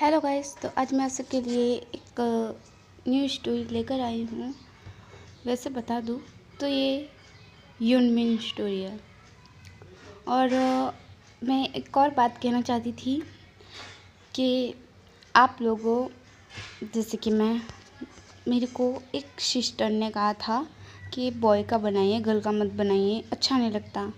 Hello guys, तो आज मैं आप सबके लिए एक न्यू स्टोरी लेकर आई हूँ। वैसे बता दूँ तो ये यूनमिन स्टोरी है। और मैं एक और बात कहना चाहती थी कि आप लोगों जैसे कि मेरे को एक सिस्टर ने कहा था कि बॉय का बनाइए, गर्ल का मत बनाइए, अच्छा नहीं लगता।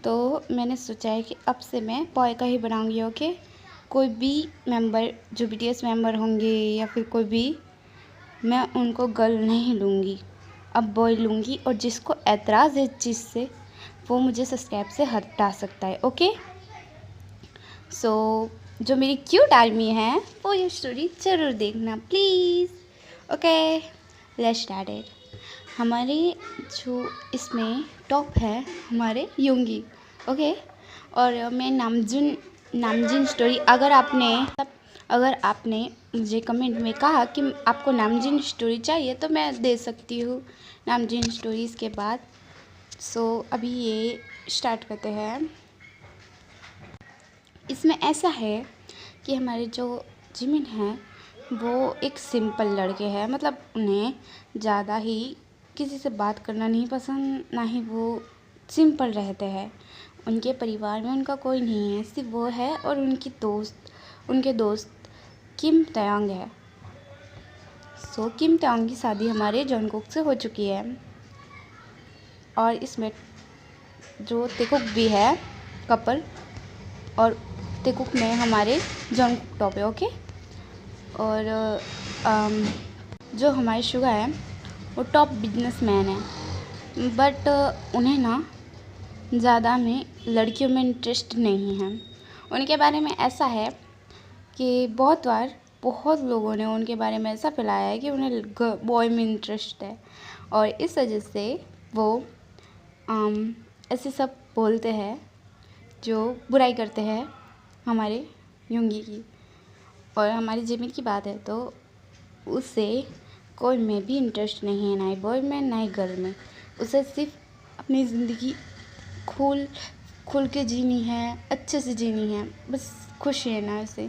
तो मैंने सोचा है कि अब से मैं बॉय का ही बनाऊँगी। ओके, कोई भी मेंबर जो बीटीएस मेंबर होंगे या फिर कोई भी, मैं उनको गर्ल नहीं लूँगी, अब बॉय लूँगी। और जिसको एतराज़ है इस चीज़ से वो मुझे सब्सक्राइब से हटा सकता है। ओके, सो जो मेरी क्यूट आर्मी है वो ये स्टोरी ज़रूर देखना please. Okay, let's start it. हमारे जो इसमें टॉप है हमारे योंगी। ओके, और मैं नामजिन स्टोरी, अगर आपने मुझे कमेंट में कहा कि आपको नामजिन स्टोरी चाहिए तो मैं दे सकती हूँ नामजिन स्टोरीज़ के बाद। सो अभी ये स्टार्ट करते हैं। इसमें ऐसा है कि हमारे जो जिमिन हैं वो एक सिंपल लड़के हैं, मतलब उन्हें ज़्यादा ही किसी से बात करना नहीं पसंद, ना ही वो सिंपल रहते हैं। उनके परिवार में उनका कोई नहीं है, सिर्फ वो है और उनके दोस्त किम तयांग है। सो किम तयांग की शादी हमारे जॉनकुक से हो चुकी है और इसमें जो तेकुक भी है कपल, और तेकुक में हमारे जॉनकुक टॉप है। ओके, और जो हमारे शुगा है वो टॉप बिजनेसमैन है, बट उन्हें ना ज़्यादा में लड़कियों में इंटरेस्ट नहीं है। उनके बारे में ऐसा है कि बहुत लोगों ने उनके बारे में ऐसा फैलाया है कि उन्हें बॉय में इंटरेस्ट है, और इस वजह से वो ऐसे सब बोलते हैं जो बुराई करते हैं हमारे योंगी की। और हमारी जिमिन की बात है तो उसे कोई में भी इंटरेस्ट नहीं है, ना ही बॉय में ना ही गर्ल में। उसे सिर्फ अपनी ज़िंदगी खुल के जीनी है, अच्छे से जीनी है, बस खुश रहना है उसे।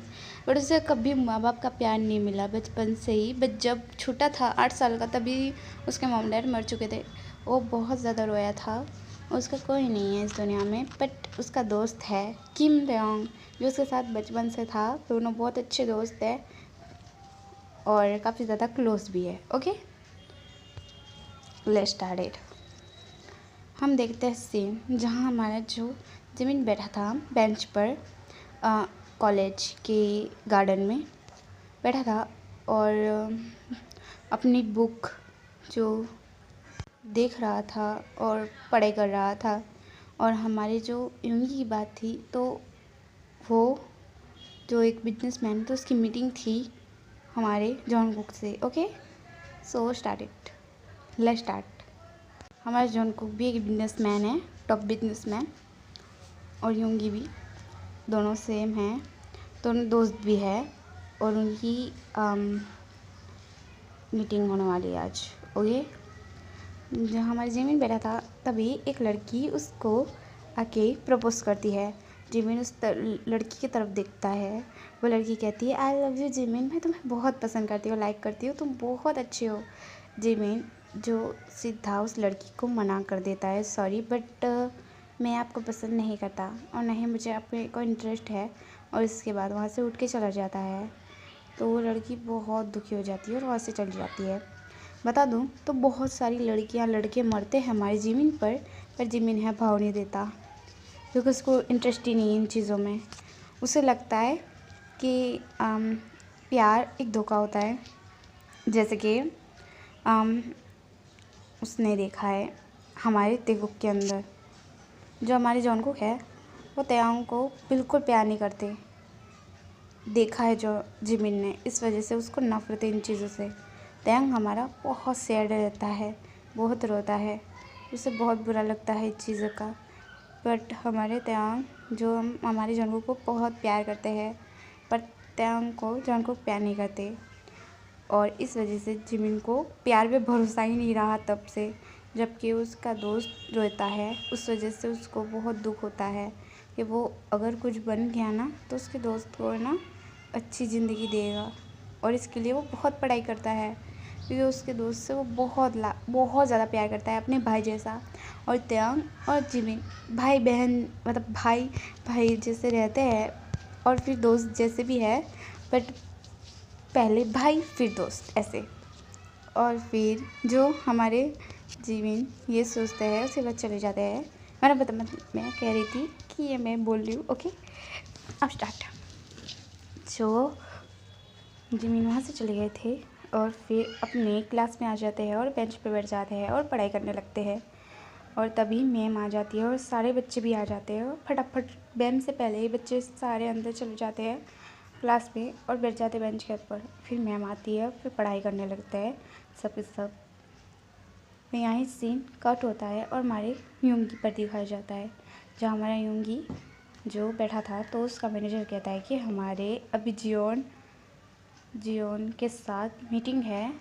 बट उसे कभी माँ बाप का प्यार नहीं मिला बचपन से ही। बट जब छोटा था 8 साल का तभी उसके मॉम डैड मर चुके थे। वो बहुत ज़्यादा रोया था। उसका कोई नहीं है इस दुनिया में, बट उसका दोस्त है किम तयांग जो उसके साथ बचपन से था। दोनों बहुत अच्छे दोस्त हैं और काफ़ी ज़्यादा क्लोज भी है। Okay, let's start it. हम देखते हैं सीन जहाँ हमारा जो जिमिन बैठा था बेंच पर, कॉलेज के गार्डन में बैठा था और अपनी बुक जो देख रहा था और पढ़ाई कर रहा था। और हमारे जो योंगी की बात थी तो वो जो एक बिजनेसमैन तो उसकी मीटिंग थी हमारे जॉनकुक से। Okay, so start it, let's start. हमारे जॉनकुक भी एक बिजनेसमैन है, टॉप बिजनेसमैन, और योंगी भी, दोनों सेम हैं, दोनों दोस्त भी है। और उनकी मीटिंग होने वाली है आज। ओके, जब हमारी जिमिन बैठा था तभी एक लड़की उसको आके प्रपोज करती है। जिमिन उस लड़की की तरफ देखता है। वो लड़की कहती है आई लव यू जिमिन, मैं तुम्हें बहुत पसंद करती हूँ, लाइक करती हूँ, तुम बहुत अच्छे हो। जिमिन जो सीधा उस लड़की को मना कर देता है, सॉरी बट मैं आपको पसंद नहीं करता और नहीं मुझे आप पे कोई इंटरेस्ट है। और इसके बाद वहाँ से उठ के चला जाता है। तो वो लड़की बहुत दुखी हो जाती है और वहाँ से चली जाती है। बता दूँ तो बहुत सारी लड़कियाँ लड़के मरते हैं हमारी जिमिन पर जिमिन है भाव नहीं देता, क्योंकि उसको इंटरेस्ट ही नहीं है इन चीज़ों में। उसे लगता है कि प्यार एक धोखा होता है। जैसे कि उसने देखा है हमारे तेकुक के अंदर, जो हमारे जॉनकुक है वो तयांग को बिल्कुल प्यार नहीं करते। देखा है जो जिमिन ने, इस वजह से उसको नफरत है इन चीज़ों से। तयांग हमारा बहुत सैड रहता है, बहुत रोता है, उसे बहुत बुरा लगता है इस चीज़ों का। बट हमारे तयांग जो हमारे जॉनकुक को बहुत प्यार करते हैं, पर तयांग को जॉनकुक प्यार नहीं करते। और इस वजह से जिमिन को प्यार पे भरोसा ही नहीं रहा तब से, जबकि उसका दोस्त रोता है। उस वजह से उसको बहुत दुख होता है कि वो अगर कुछ बन गया ना तो उसके दोस्त को ना अच्छी ज़िंदगी देगा। और इसके लिए वो बहुत पढ़ाई करता है, क्योंकि उसके दोस्त से वो बहुत ज़्यादा प्यार करता है, अपने भाई जैसा। और त्यांग और जिमिन भाई बहन, मतलब भाई भाई जैसे रहते हैं, और फिर दोस्त जैसे भी है, बट पहले भाई फिर दोस्त ऐसे। और फिर जो हमारे जिमिन ये सोचते हैं, उसके बाद चले जाते हैं। मैं कह रही थी कि ये मैं बोल रही हूँ। ओके, अब स्टार्ट। जो जिमिन वहाँ से चले गए थे और फिर अपने क्लास में आ जाते हैं और बेंच पे बैठ जाते हैं और पढ़ाई करने लगते हैं। और तभी मैम आ जाती है और सारे बच्चे भी आ जाते हैं, और फटाफट मैम से पहले ही बच्चे सारे अंदर चले जाते हैं क्लास में और बैठ जाते हैं बेंच के ऊपर। फिर मैम आती है, फिर पढ़ाई करने लगते हैं सब के सब। फिर यहाँ सीन कट होता है और हमारे यूंगी पर दिखाया जाता है, जहाँ हमारा यूंगी जो बैठा था, तो उसका मैनेजर कहता है कि हमारे अभी जियोन के साथ मीटिंग है,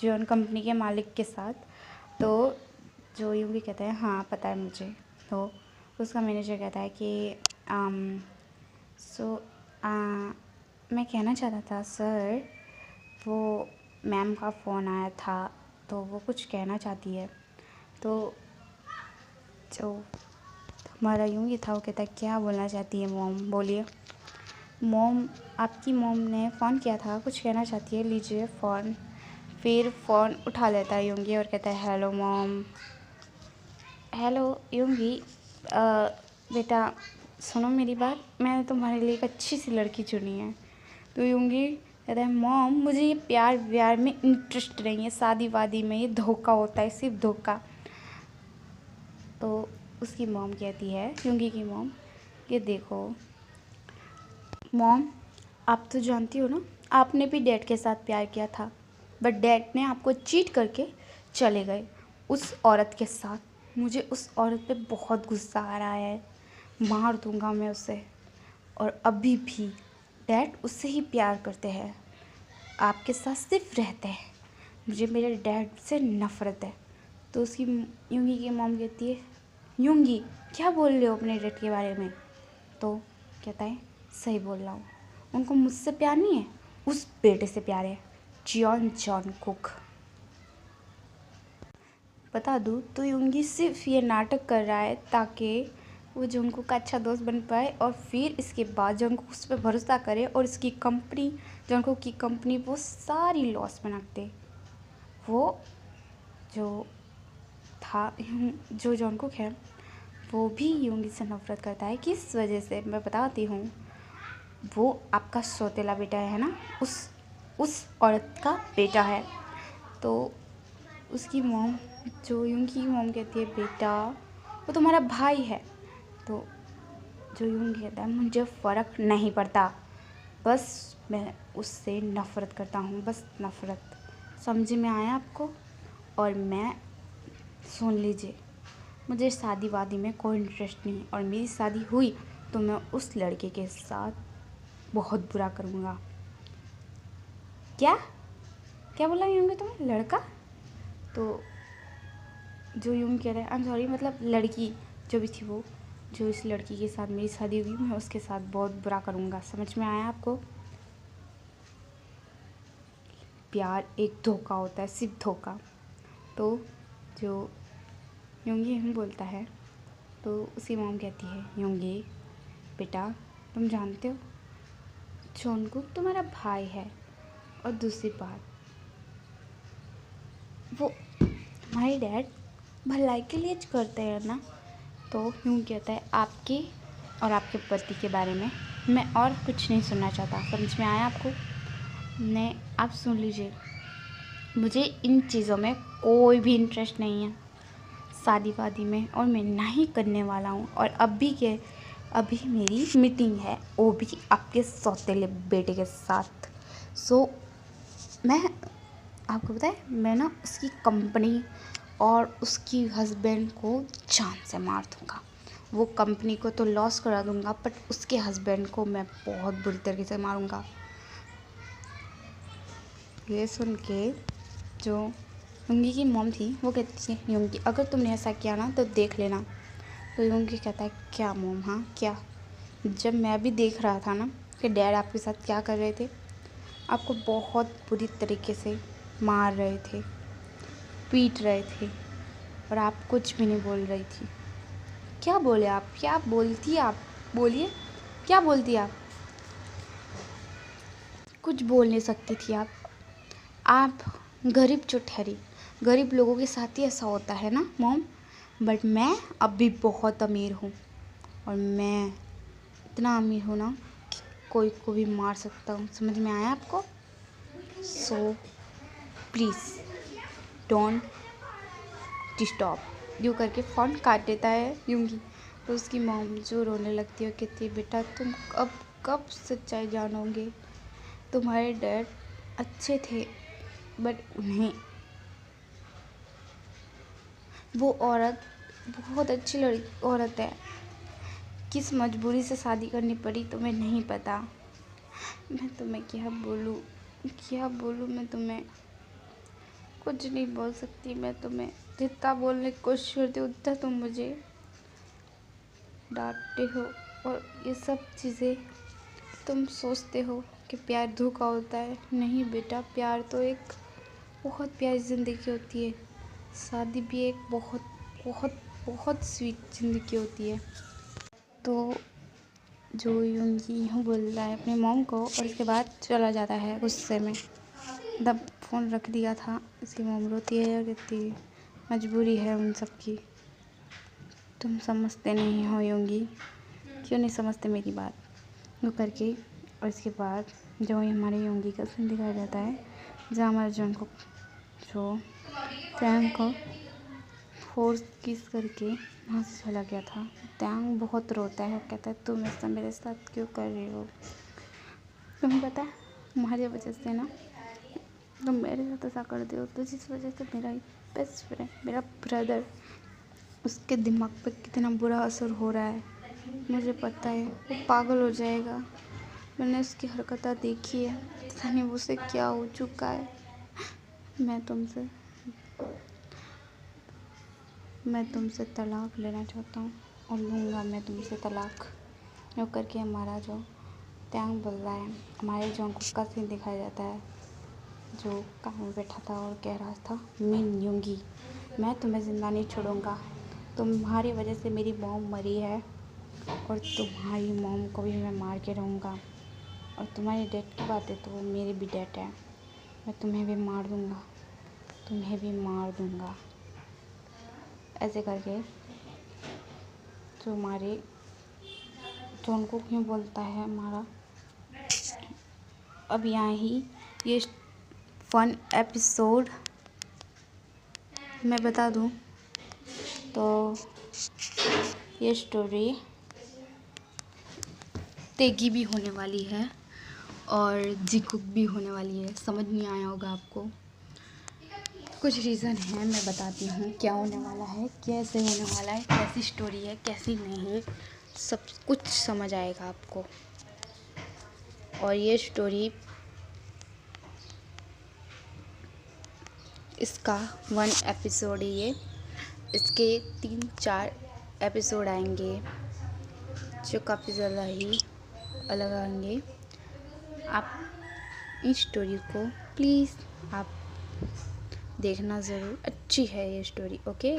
जियोन कंपनी के मालिक के साथ। तो जो यूंगी कहता है हाँ पता है मुझे। तो उसका मैनेजर कहता है कि मैं कहना चाहता था सर, वो मैम का फ़ोन आया था, तो वो कुछ कहना चाहती है। तो जो हमारा यूंगी था वो कहता है क्या बोलना चाहती है मॉम, बोलिए। मॉम, आपकी मॉम ने फ़ोन किया था, कुछ कहना चाहती है, लीजिए फ़ोन। फिर फ़ोन उठा लेता है यूंगी और कहता है हेलो मॉम। हेलो यूंगी, बेटा सुनो मेरी बात, मैंने तुम्हारे लिए एक अच्छी सी लड़की चुनी है। तो यूंगी कहता है मॉम, मुझे ये प्यार व्यार में इंटरेस्ट नहीं है, शादी वादी में ये धोखा होता है, सिर्फ धोखा। तो उसकी मॉम कहती है, यूंगी की मॉम, कि देखो मॉम, आप तो जानती हो ना, आपने भी डैड के साथ प्यार किया था, बट डैड ने आपको चीट करके चले गए उस औरत के साथ। मुझे उस औरत पे बहुत गुस्सा आ रहा है, मार दूंगा मैं उसे। और अभी भी डैड उससे ही प्यार करते हैं, आपके साथ सिर्फ रहते हैं। मुझे मेरे डैड से नफ़रत है। तो उसकी यूंगी की मॉम कहती है, यूंगी क्या बोल रहे हो अपने डैड के बारे में? तो कहता है सही बोल रहा हूँ, उनको मुझसे प्यार नहीं है, उस बेटे से प्यार है, जियोन जॉनकुक। बता दूँ तो यूंगी सिर्फ ये नाटक कर रहा है ताकि वो जॉनकुक का अच्छा दोस्त बन पाए, और फिर इसके बाद जॉनकुक उस पर भरोसा करे और इसकी कंपनी, जॉनकुक की कंपनी, वो सारी लॉस में रख दे। वो जो जो जॉनकुक है वो भी यूंगी से नफ़रत करता है। किस वजह से, मैं बताती हूँ। वो आपका सौतेला बेटा है ना, उस औरत का बेटा है। तो उसकी मॉम, जो यूंगी की मॉम कहती है बेटा वो तुम्हारा भाई है। तो जो यूंगी कहता है मुझे फ़र्क नहीं पड़ता, बस मैं उससे नफ़रत करता हूँ, बस नफ़रत। समझ में आया आपको? और मैं, सुन लीजिए, मुझे शादी वादी में कोई इंटरेस्ट नहीं, और मेरी शादी हुई तो मैं उस लड़के के साथ बहुत बुरा करूँगा। क्या क्या बोला यूंगी तुम्हें, लड़का? तो जो यूंगी कह रहा है आई एम सॉरी, मतलब लड़की जो भी थी, वो जो इस लड़की के साथ मेरी शादी हुई, मैं उसके साथ बहुत बुरा करूँगा। समझ में आया आपको? प्यार एक धोखा होता है, सिर्फ धोखा। तो जो यूंगी हम बोलता है, तो उसकी मॉम कहती है यूंगी बेटा, तुम जानते हो जॉनकुक तुम्हारा भाई है, और दूसरी बात, वो हमारे डैड भलाई के लिए करते हैं ना। तो यूँ कहता है आपकी और आपके पति के बारे में मैं और कुछ नहीं सुनना चाहता। समझ में आया आपको? नहीं, आप सुन लीजिए, मुझे इन चीज़ों में कोई भी इंटरेस्ट नहीं है, शादी वादी में, और मैं ना ही करने वाला हूँ। और अभी मेरी मीटिंग है, वो भी आपके सौतेले बेटे के साथ। सो मैं आपको बताए, मैं ना उसकी कंपनी और उसकी हस्बैंड को जान से मार दूँगा। वो कंपनी को तो लॉस करा दूँगा, बट उसके हस्बैंड को मैं बहुत बुरी तरीके से मारूँगा। ये सुन के जो यूंगी की मॉम थी वो कहती है यूंगी, अगर तुमने ऐसा किया ना तो देख लेना। तो यूंगी कहता है क्या मॉम, हाँ क्या? जब मैं भी देख रहा था ना आपके डैड आपके साथ क्या कर रहे थे? आपको बहुत बुरी तरीके से मार रहे थे, पीट रहे थे और आप कुछ भी नहीं बोल रही थी। क्या बोले आप? क्या बोलती आप? बोलिए, क्या बोलती आप? कुछ बोल नहीं सकती थी आप। आप गरीब जो ठहरी, गरीब लोगों के साथ ही ऐसा होता है ना मॉम। बट मैं अब भी बहुत अमीर हूँ और मैं इतना अमीर हूँ ना कि कोई को भी मार सकता हूँ। समझ में आया आपको? So please don't disturb. यूँ करके फ़ोन काट देता है यूँगी। तो उसकी मॉम जो रोने लगती है, कहती है बेटा तुम अब कब सच्चाई जानोगे? तुम्हारे डैड अच्छे थे बट उन्हें वो औरत बहुत अच्छी औरत है, किस मजबूरी से शादी करनी पड़ी तुम्हें नहीं पता। मैं तुम्हें क्या बोलूँ मैं तुम्हें कुछ नहीं बोल सकती। मैं तुम्हें जितना बोलने की कोशिश करती हूँ उतना तुम मुझे डांटते हो और ये सब चीज़ें तुम सोचते हो कि प्यार धोखा होता है। नहीं बेटा, प्यार तो एक बहुत प्यारी ज़िंदगी होती है। शादी भी एक बहुत बहुत बहुत स्वीट ज़िंदगी होती है। तो जो यूँ बोल रहा है अपनी मॉम को और उसके बाद चला जाता है गुस्से में। तब फ़ोन रख दिया था। इसकी मॉम रोती है और कहती है मजबूरी है उन सब की, तुम समझते नहीं हो यूँगी, क्यों नहीं समझते मेरी बात? वो करके और इसके बाद जो हमारे यूँगी का सीन दिखाया जाता है, जहाँ हमारे जो टैंग को फोर्स किस करके वहाँ से चला गया था। टैंग बहुत रोता है, कहता है तुम ऐसा मेरे साथ क्यों कर रही हो? तुम्हें पता है तुम्हारी वजह से ना तुम मेरे साथ ऐसा कर दे हो तो जिस वजह से मेरा बेस्ट फ्रेंड, मेरा ब्रदर, उसके दिमाग पे कितना बुरा असर हो रहा है मुझे पता है। वो पागल हो जाएगा। मैंने उसकी हरकतें देखी है, पता नहीं उसे क्या हो चुका है। मैं तुमसे तलाक लेना चाहता हूँ और लूँगा मैं तुमसे तलाक। यूँ करके हमारा जो टैंग बोल रहा है, हमारे जोंगकुक का सीन दिखाया जाता है, जो काम में बैठा था और कह रहा था मिन यूँगी, मैं तुम्हें ज़िंदा नहीं छोड़ूंगा। तुम्हारी वजह से मेरी मॉम मरी है और तुम्हारी मॉम को भी मैं मार के रहूँगा। और तुम्हारी डेट की बात है तो वो मेरी भी डेट है। मैं तुम्हें भी मार दूँगा, तुम्हें भी मार दूँगा। ऐसे करके जो हमारे जोंगकुक क्यों बोलता है हमारा। अब यहाँ ही ये फन एपिसोड मैं बता दूँ तो ये स्टोरी तेगी भी होने वाली है और जिकुक भी होने वाली है। समझ नहीं आया होगा आपको, कुछ रीज़न है, मैं बताती हूँ क्या होने वाला है, कैसे होने वाला है, कैसी स्टोरी है, कैसी नहीं, सब कुछ समझ आएगा आपको। और ये स्टोरी इसका 1 एपिसोड है ये। इसके 3-4 एपिसोड आएंगे जो काफ़ी ज़्यादा ही अलग आएंगे। आप इस स्टोरी को प्लीज़ आप देखना ज़रूर, अच्छी है ये स्टोरी। ओके।